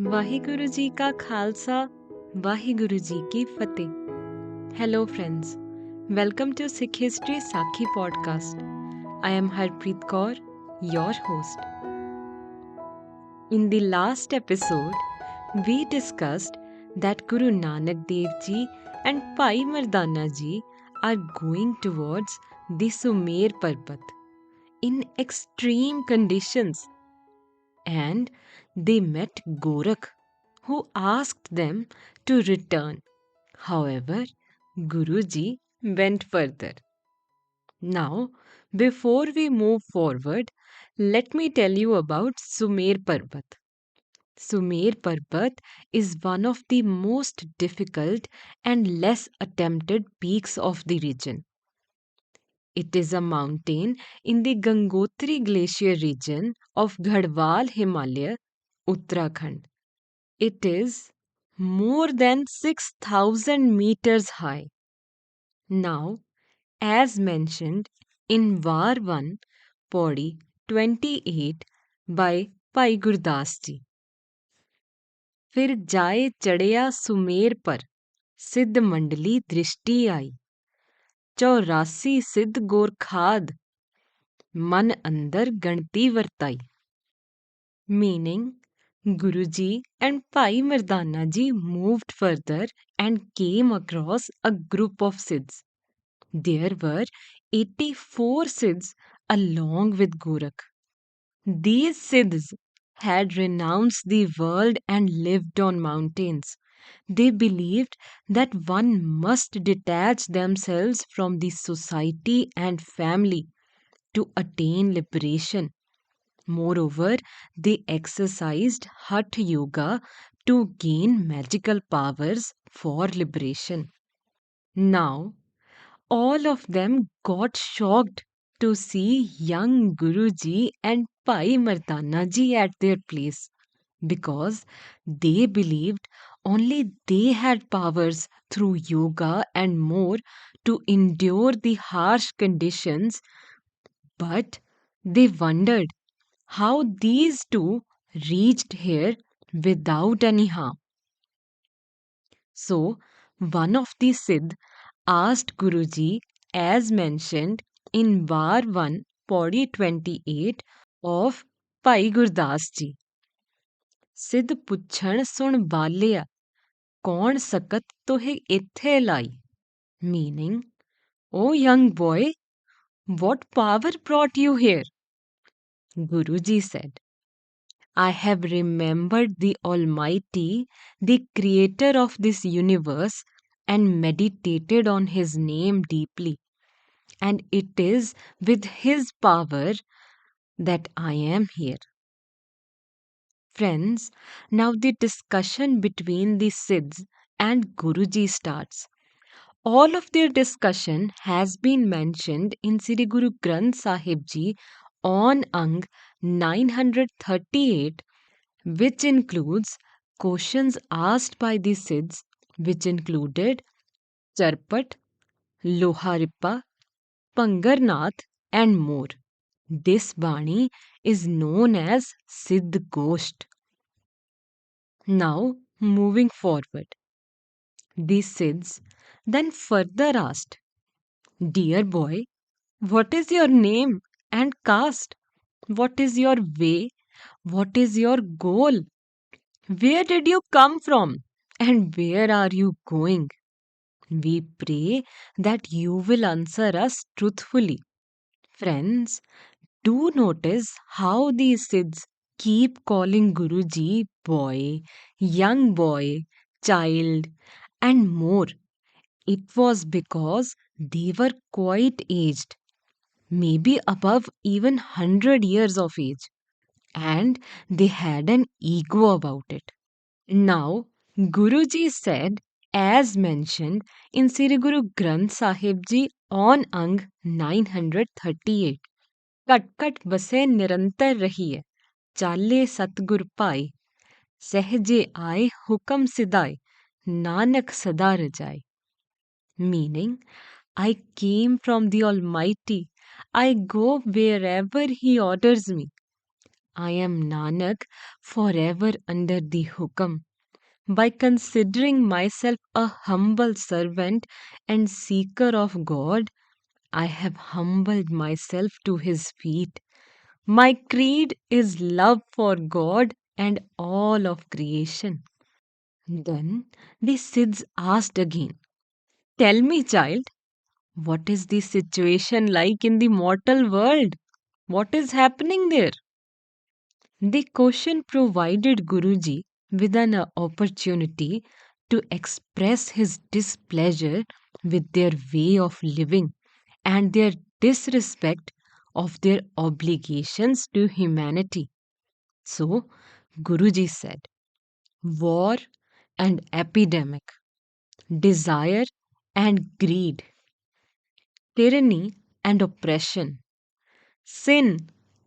वाहिगुरु जी का खालसा वाहिगुरु जी की फतेह. Hello friends, welcome to Sikh History Sakhi podcast. I am Harpreet Kaur, your host. In the last episode, we discussed that Guru Nanak Dev Ji and Bhai Mardana Ji are going towards the Sumer Parbat in extreme conditions, and they met Gorakh, who asked them to return. However, Guruji went further. Now, before we move forward, let me tell you about Sumer Parbat. Sumer Parbat is one of the most difficult and less attempted peaks of the region. It is a mountain in the Gangotri Glacier region of Garhwal Himalaya, Uttarakhand. It is more than 6,000 meters high. Now, as mentioned in Var 1, Pauri 28 by Bhai Gurdas ji. फिर जाए चढ़िया सुमेर पर सिद्ध मंडली दृष्टि आई 84 सिद्ध गोरखाद मन अंदर गणती वर्ताई. Meaning, Guruji and Bhai Mardana ji moved further and came across a group of Siddhs. There were 84 Siddhs along with Gorakh. These Siddhs had renounced the world and lived on mountains. They believed that one must detach themselves from the society and family to attain liberation. Moreover, they exercised hatha yoga to gain magical powers for liberation. Now, all of them got shocked to see young Guruji and Bhai Mardana ji at their place because they believed only they had powers through yoga and more to endure the harsh conditions, but they wondered how these two reached here without any harm. So, one of the Siddh asked Guruji, as mentioned in Var 1, Pauri 28 of Bhai Gurdas ji. Siddh ਪੁੱਛਣ ਸੁਣ ਬਾਲਿਆ ਕੌਣ ਸਕਤ ਤੋਹਿ ਇੱਥੇ ਲਾਈ. Meaning, O young boy, what power brought you here? Guruji said, I have remembered the Almighty, the creator of this universe, and meditated on his name deeply. And it is with his power that I am here. Friends, now the discussion between the Siddhs and Guruji starts. All of their discussion has been mentioned in Sri Guru Granth Sahib Ji on Ang 938, which includes questions asked by the Siddhs, which included Charpat, Loharippa, Pangarnath, and more. This Bani is known as Siddh Gosht. Now, moving forward, the Siddhs then further asked, Dear boy, what is your name and caste? What is your way? What is your goal? Where did you come from? And where are you going? We pray that you will answer us truthfully. Friends, do notice how these Siddhs keep calling Guruji boy, young boy, child, and more. It was because they were quite aged, maybe above even 100 years of age, and they had an ego about it. Now, Guruji said, as mentioned in Sri Guru Granth Sahib Ji on Ang 938, cut cut बसे निरंतर रहिए चाले सतगुर पाए सहजे आए हुक्म सिदाए नानक सदा रजाए. Meaning, I came from the Almighty. I go wherever He orders me. I am Nanak, forever under the hukam. By considering myself a humble servant and seeker of God, I have humbled myself to his feet. My creed is love for God and all of creation. Then the Siddhs asked again, tell me, child, what is the situation like in the mortal world? What is happening there? The question provided Guruji with an opportunity to express his displeasure with their way of living and their disrespect of their obligations to humanity. So, Guruji said, war and epidemic, desire and greed, tyranny and oppression, sin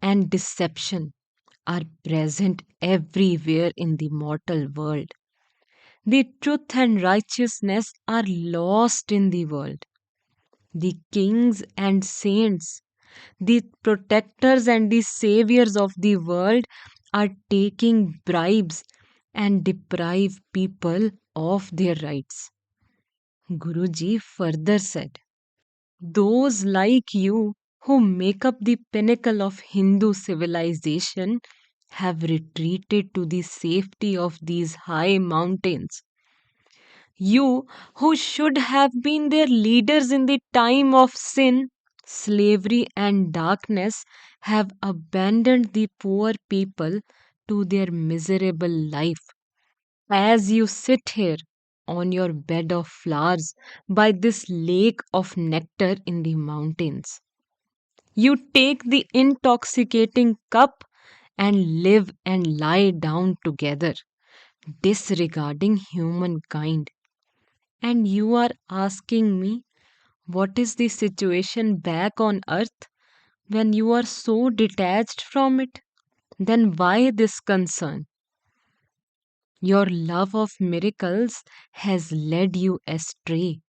and deception are present everywhere in the mortal world. The truth and righteousness are lost in the world. The kings and saints, the protectors and the saviors of the world are taking bribes and deprive people of their rights. Guruji further said, those like you who make up the pinnacle of Hindu civilization have retreated to the safety of these high mountains. You who should have been their leaders in the time of sin, slavery, and darkness have abandoned the poor people to their miserable life. As you sit here on your bed of flowers by this lake of nectar in the mountains, you take the intoxicating cup and live and lie down together, disregarding humankind. And you are asking me what is the situation back on earth when you are so detached from it? Then why this concern? Your love of miracles has led you astray.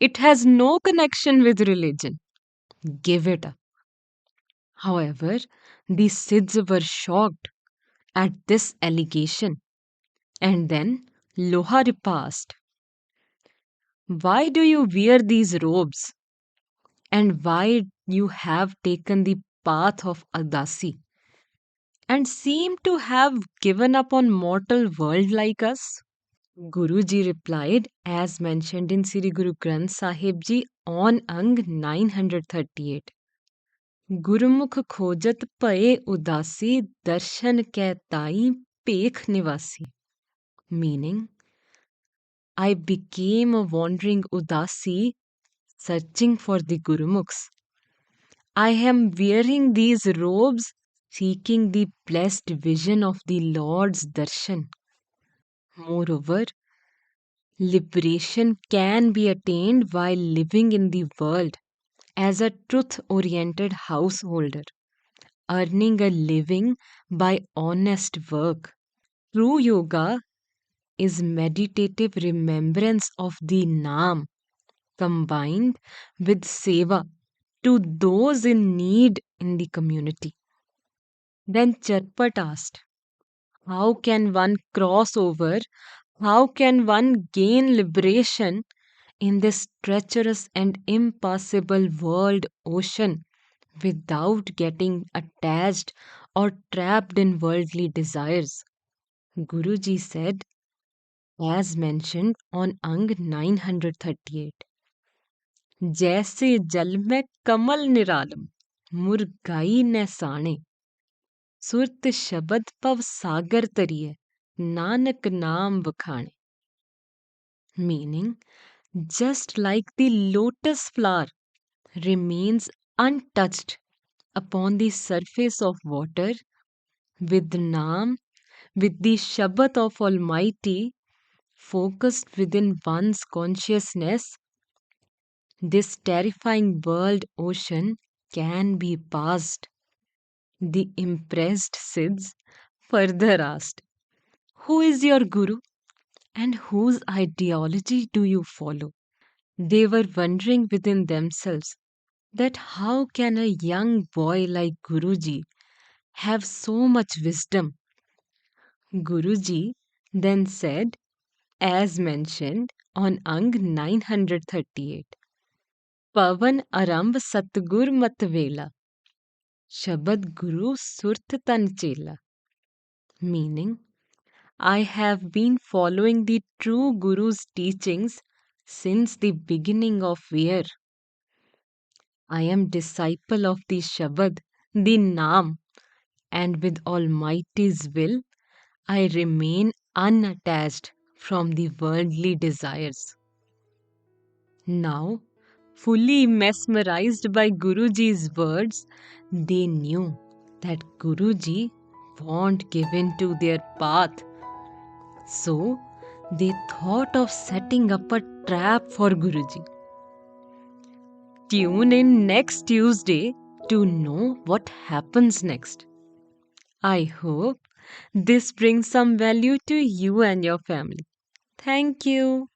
It has no connection with religion. Give it up. However, the Siddhs were shocked at this allegation. And then Lohari asked, why do you wear these robes? And why you have taken the path of Adasi and seem to have given up on mortal world like us? Guruji replied, as mentioned in Sri Guru Granth Sahib Ji on Ang 938. Gurumukh khojat paye udasi darshan ke tai pekh nivasi. Meaning, I became a wandering udasi searching for the Gurumukhs. I am wearing these robes seeking the blessed vision of the Lord's darshan. Moreover, liberation can be attained while living in the world as a truth oriented householder, earning a living by honest work. True yoga is meditative remembrance of the Naam combined with seva to those in need in the community. Then Charpat asked, how can one cross over? How can one gain liberation in this treacherous and impassable world ocean without getting attached or trapped in worldly desires? Guruji said, as mentioned on Ang 938, जैसे जल में कमल निरालम मुरगाई न साणे सुरत शबद पव सागर तरिए नानक नाम बखाणे. Meaning, just like the lotus flower remains untouched upon the surface of water, with Naam, with the Shabbat of Almighty focused within one's consciousness, this terrifying world ocean can be passed. The impressed Siddhs further asked, who is your Guru and whose ideology do you follow? They were wondering within themselves that how can a young boy like Guruji have so much wisdom. Guruji then said, as mentioned on Ang 938, Pavan Aramb Satgur Matvela, Shabad Guru Surt Tan Chela, meaning, I have been following the true Guru's teachings since the beginning of year. I am disciple of the Shabad, the Naam, and with Almighty's will, I remain unattached from the worldly desires. Now, fully mesmerized by Guruji's words, they knew that Guruji won't give in to their path. So, they thought of setting up a trap for Guruji. Tune in next Tuesday to know what happens next. I hope this brings some value to you and your family. Thank you.